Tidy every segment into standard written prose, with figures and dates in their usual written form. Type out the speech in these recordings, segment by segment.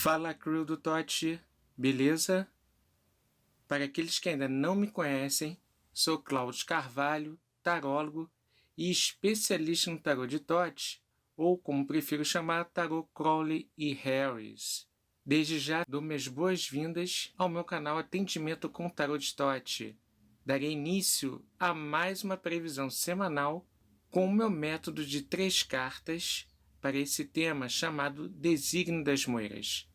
Fala, crew do Totti, beleza? Para aqueles que ainda não me conhecem, sou Cláudio Carvalho, tarólogo e especialista no tarô de Totti, ou como prefiro chamar, tarô Crowley e Harris. Desde já dou minhas boas-vindas ao meu canal Atendimento com Tarô de Totti. Darei início a mais uma previsão semanal com o meu método de 3 cartas para esse tema chamado Desígnio das Moiras.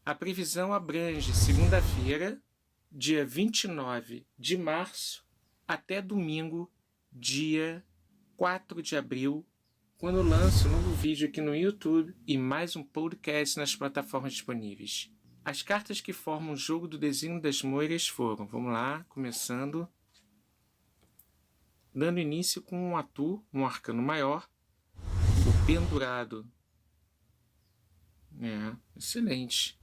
A previsão abrange segunda-feira, dia 29 de março, até domingo, dia 4 de abril, quando lanço um novo vídeo aqui no YouTube e mais um podcast nas plataformas disponíveis. As cartas que formam o jogo do Desígnio das Moiras foram, vamos lá, começando, dando início com um atu, um arcano maior, o pendurado. Excelente.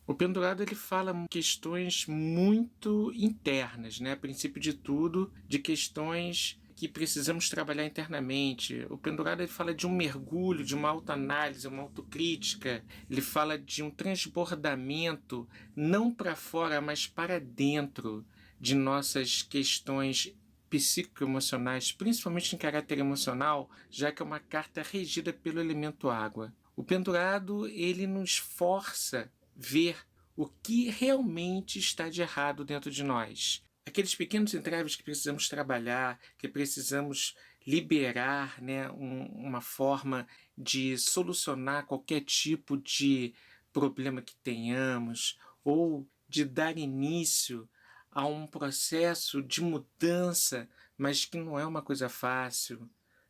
O pendurado ele fala questões muito internas, né? A princípio de tudo, de questões que precisamos trabalhar internamente. O pendurado ele fala de um mergulho, de uma autoanálise, uma autocrítica. Ele fala de um transbordamento, não para fora, mas para dentro de nossas questões psicoemocionais, principalmente em caráter emocional, já que é uma carta regida pelo elemento água. O pendurado ele nos força ver o que realmente está de errado dentro de nós. Aqueles pequenos entraves que precisamos trabalhar, que precisamos liberar, né, uma forma de solucionar qualquer tipo de problema que tenhamos, ou de dar início a um processo de mudança, mas que não é uma coisa fácil,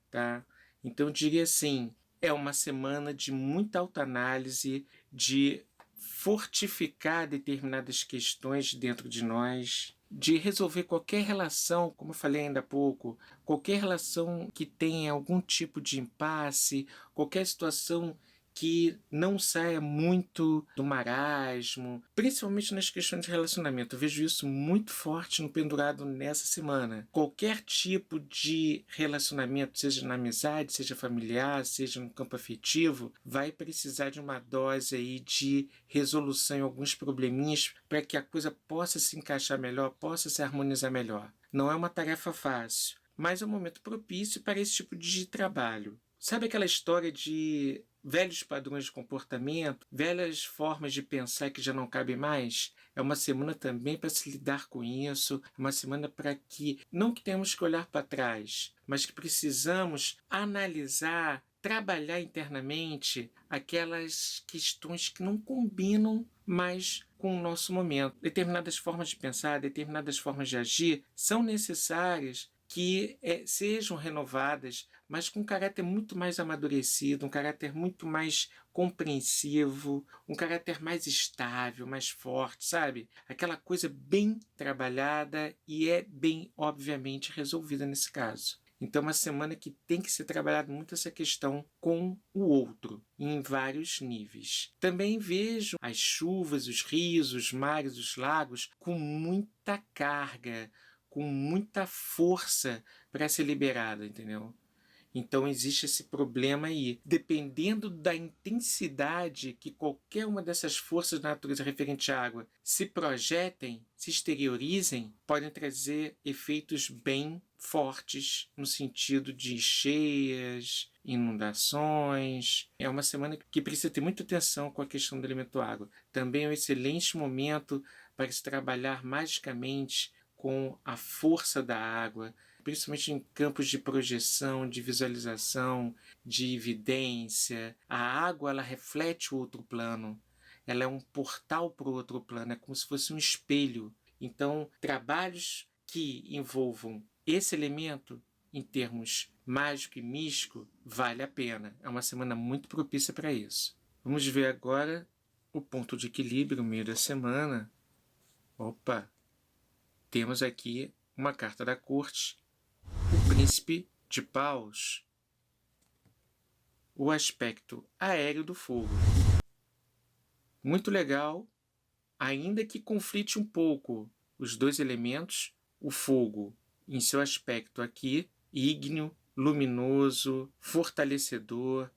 tá? Então eu diria assim, é uma semana de muita autoanálise, de fortificar determinadas questões dentro de nós, de resolver qualquer relação, como eu falei ainda há pouco, qualquer relação que tenha algum tipo de impasse, qualquer situação que não saia muito do marasmo, principalmente nas questões de relacionamento. Eu vejo isso muito forte no pendurado nessa semana. Qualquer tipo de relacionamento, seja na amizade, seja familiar, seja no campo afetivo, vai precisar de uma dose aí de resolução em alguns probleminhas para que a coisa possa se encaixar melhor, possa se harmonizar melhor. Não é uma tarefa fácil, mas é um momento propício para esse tipo de trabalho. Sabe aquela história de velhos padrões de comportamento, velhas formas de pensar que já não cabem mais? É uma semana também para se lidar com isso, é uma semana para que, não que temos que olhar para trás, mas que precisamos analisar, trabalhar internamente aquelas questões que não combinam mais com o nosso momento. Determinadas formas de pensar, determinadas formas de agir são necessárias que sejam renovadas, mas com um caráter muito mais amadurecido, um caráter muito mais compreensivo, um caráter mais estável, mais forte, sabe? Aquela coisa bem trabalhada e bem, obviamente, resolvida nesse caso. Então, é uma semana que tem que ser trabalhada muito essa questão com o outro, em vários níveis. Também vejo as chuvas, os rios, os mares, os lagos com muita carga, com muita força para ser liberada, entendeu? Então existe esse problema aí. Dependendo da intensidade que qualquer uma dessas forças da natureza referente à água se projetem, se exteriorizem, podem trazer efeitos bem fortes no sentido de cheias, inundações. É uma semana que precisa ter muita atenção com a questão do elemento água. Também é um excelente momento para se trabalhar magicamente com a força da água, principalmente em campos de projeção, de visualização, de evidência. A água ela reflete o outro plano, ela é um portal para o outro plano, é como se fosse um espelho. Então, trabalhos que envolvam esse elemento em termos mágico e místico, vale a pena. É uma semana muito propícia para isso. Vamos ver agora o ponto de equilíbrio no meio da semana. Opa! Temos aqui uma carta da corte, o príncipe de paus, o aspecto aéreo do fogo. Muito legal, ainda que conflite um pouco os dois elementos, o fogo em seu aspecto aqui, ígneo, luminoso, fortalecedor,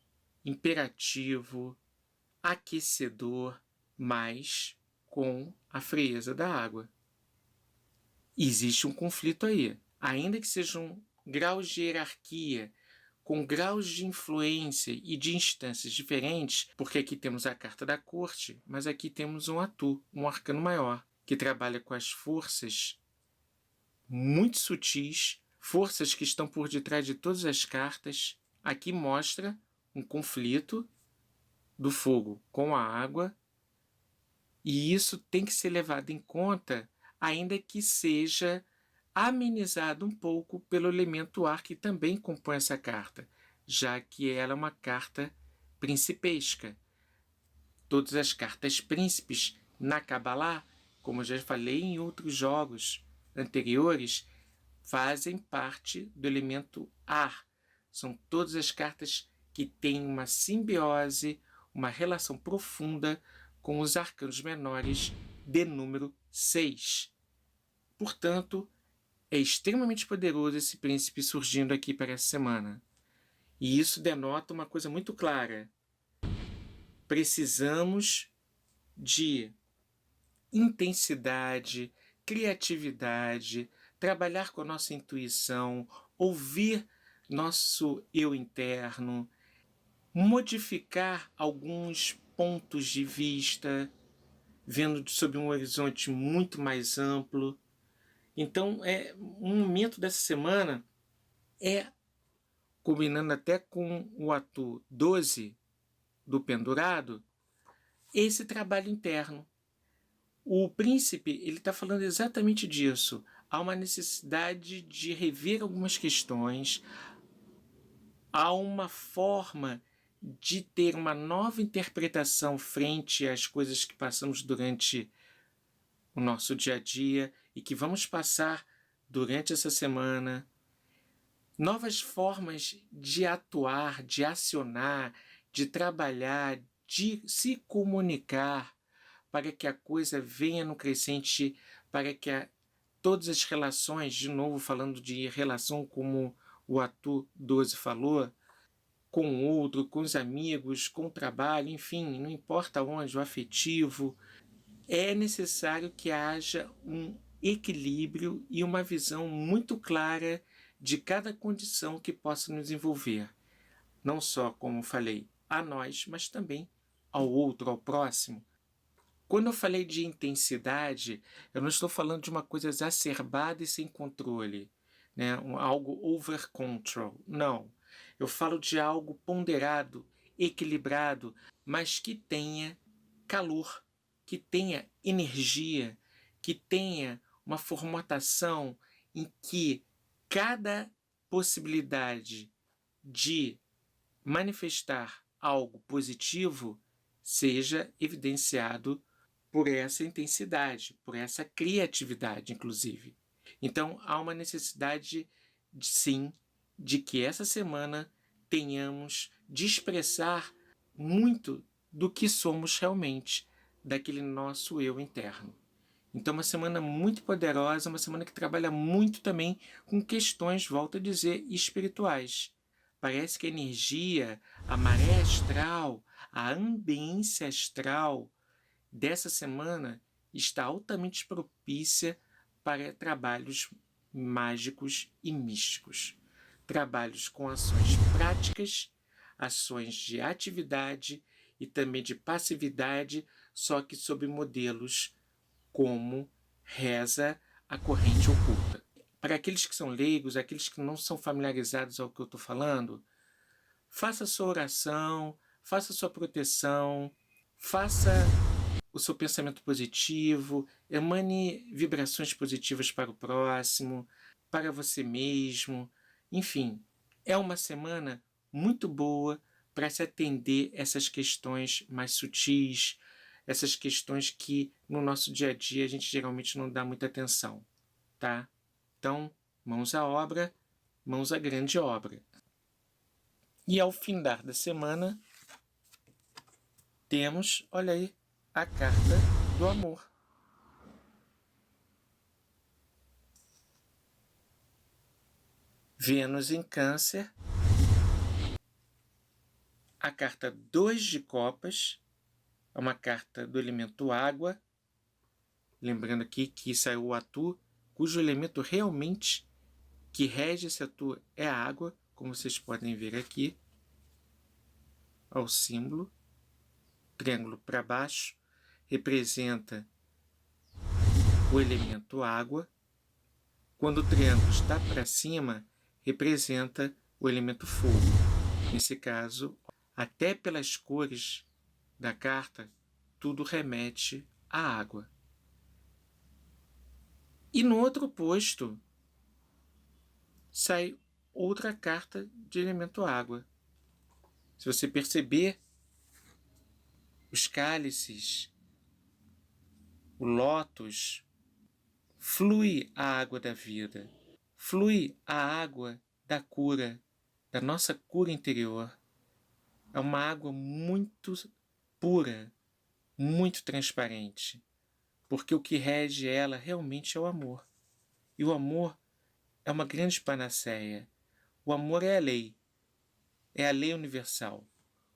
imperativo, aquecedor, mas com a frieza da água. Existe um conflito aí. Ainda que sejam graus de hierarquia, com graus de influência e de instâncias diferentes, porque aqui temos a carta da corte, mas aqui temos um Atu, um arcano maior, que trabalha com as forças muito sutis, forças que estão por detrás de todas as cartas. Aqui mostra um conflito do fogo com a água, e isso tem que ser levado em conta, ainda que seja amenizado um pouco pelo elemento ar que também compõe essa carta, já que ela é uma carta principesca. Todas as cartas príncipes na Kabbalah, como eu já falei em outros jogos anteriores, fazem parte do elemento ar. São todas as cartas que têm uma simbiose, uma relação profunda com os arcanos menores de número 6. Portanto, é extremamente poderoso esse príncipe surgindo aqui para essa semana. E isso denota uma coisa muito clara. Precisamos de intensidade, criatividade, trabalhar com a nossa intuição, ouvir nosso eu interno, modificar alguns pontos de vista, vendo sob um horizonte muito mais amplo. Então, um momento dessa semana combinando até com o Atu 12 do pendurado, esse trabalho interno. O príncipe ele está falando exatamente disso. Há uma necessidade de rever algumas questões, há uma forma de ter uma nova interpretação frente às coisas que passamos durante o nosso dia a dia e que vamos passar durante essa semana. Novas formas de atuar, de acionar, de trabalhar, de se comunicar para que a coisa venha no crescente, para que todas as relações, de novo falando de relação como o Atu 12 falou, com o outro, com os amigos, com o trabalho, enfim, não importa onde, o afetivo, é necessário que haja um equilíbrio e uma visão muito clara de cada condição que possa nos envolver. Não só, como falei, a nós, mas também ao outro, ao próximo. Quando eu falei de intensidade, eu não estou falando de uma coisa exacerbada e sem controle, né? Algo over control. Não. Eu falo de algo ponderado, equilibrado, mas que tenha calor, que tenha energia, que tenha uma formatação em que cada possibilidade de manifestar algo positivo seja evidenciado por essa intensidade, por essa criatividade, inclusive. Então, há uma necessidade, sim, de que essa semana tenhamos de expressar muito do que somos realmente, daquele nosso eu interno. Então, uma semana muito poderosa, uma semana que trabalha muito também com questões, volto a dizer, espirituais. Parece que a energia, a maré astral, a ambiência astral dessa semana está altamente propícia para trabalhos mágicos e místicos. Trabalhos com ações práticas, ações de atividade e também de passividade, só que sob modelos como reza a corrente oculta. Para aqueles que são leigos, aqueles que não são familiarizados ao que eu estou falando, faça sua oração, faça sua proteção, faça o seu pensamento positivo, emane vibrações positivas para o próximo, para você mesmo. Enfim, é uma semana muito boa para se atender essas questões mais sutis, essas questões que no nosso dia a dia a gente geralmente não dá muita atenção, tá? Então, mãos à obra, mãos à grande obra. E ao findar da semana, temos, olha aí, a carta do amor. Vênus em Câncer, a carta 2 de copas é uma carta do elemento água. Lembrando aqui que saiu o Atu, cujo elemento realmente que rege esse Atu é a água, como vocês podem ver aqui. Ao símbolo, triângulo para baixo, representa o elemento água. Quando o triângulo está para cima, representa o elemento fogo. Nesse caso, até pelas cores da carta, tudo remete à água. E no outro oposto, sai outra carta de elemento água. Se você perceber, os cálices, o lótus, flui a água da vida, flui a água da cura, da nossa cura interior. É uma água muito pura, muito transparente, porque o que rege ela realmente é o amor. E o amor é uma grande panaceia. O amor é a lei universal.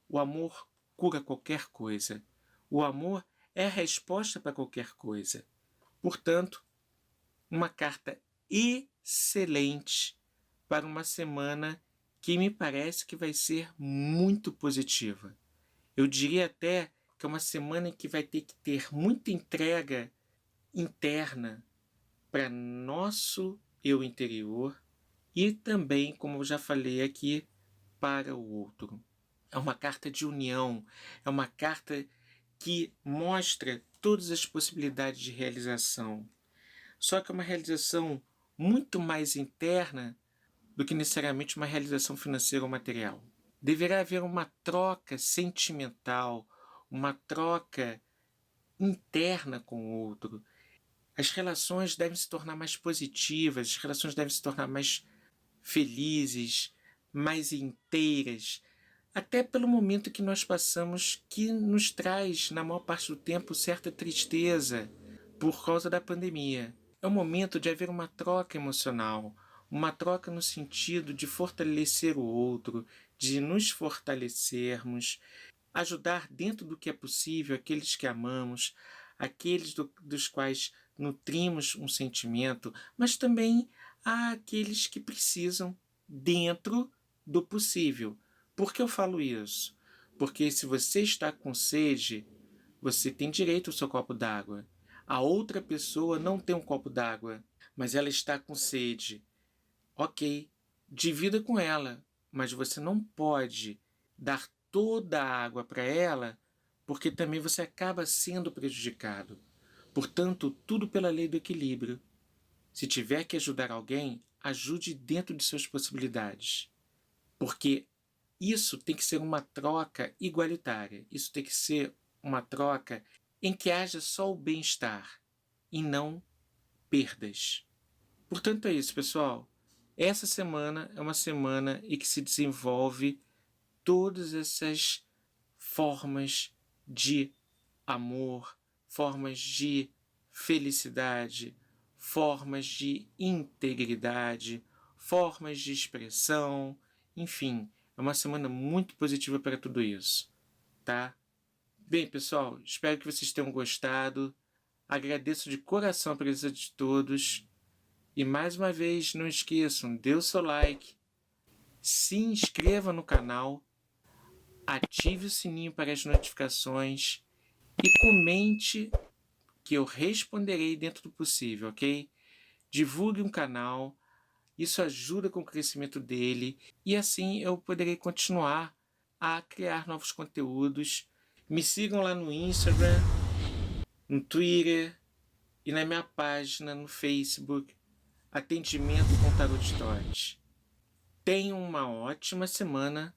O amor cura qualquer coisa. O amor é a resposta para qualquer coisa. Portanto, uma carta excelente para uma semana que me parece que vai ser muito positiva. Eu diria até que é uma semana em que vai ter que ter muita entrega interna para nosso eu interior e também, como eu já falei aqui, para o outro. É uma carta de união, é uma carta que mostra todas as possibilidades de realização. Só que é uma realização muito mais interna do que necessariamente uma realização financeira ou material. Deverá haver uma troca sentimental, uma troca interna com o outro. As relações devem se tornar mais positivas, as relações devem se tornar mais felizes, mais inteiras, até pelo momento que nós passamos, que nos traz, na maior parte do tempo, certa tristeza por causa da pandemia. É o momento de haver uma troca emocional, uma troca no sentido de fortalecer o outro, de nos fortalecermos, ajudar dentro do que é possível aqueles que amamos, aqueles dos quais nutrimos um sentimento, mas também há aqueles que precisam dentro do possível. Por que eu falo isso? Porque se você está com sede, você tem direito ao seu copo d'água. A outra pessoa não tem um copo d'água, mas ela está com sede. Ok, divida com ela, mas você não pode dar toda a água para ela, porque também você acaba sendo prejudicado. Portanto, tudo pela lei do equilíbrio. Se tiver que ajudar alguém, ajude dentro de suas possibilidades. Porque isso tem que ser uma troca igualitária. Isso tem que ser uma troca em que haja só o bem-estar e não perdas. Portanto, é isso, pessoal. Essa semana é uma semana em que se desenvolve todas essas formas de amor, formas de felicidade, formas de integridade, formas de expressão, enfim, é uma semana muito positiva para tudo isso, tá? Bem, pessoal, espero que vocês tenham gostado. Agradeço de coração a presença de todos. E mais uma vez, não esqueçam, dê o seu like, se inscreva no canal, ative o sininho para as notificações e comente que eu responderei dentro do possível, ok? Divulgue um canal, isso ajuda com o crescimento dele e assim eu poderei continuar a criar novos conteúdos. Me sigam lá no Instagram, no Twitter e na minha página no Facebook, Atendimento com Tarot Stories. Tenham uma ótima semana,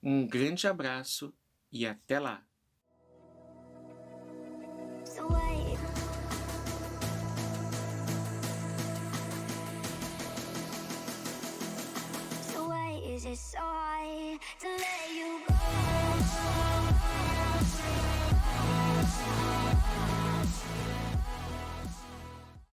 um grande abraço e até lá! Is it so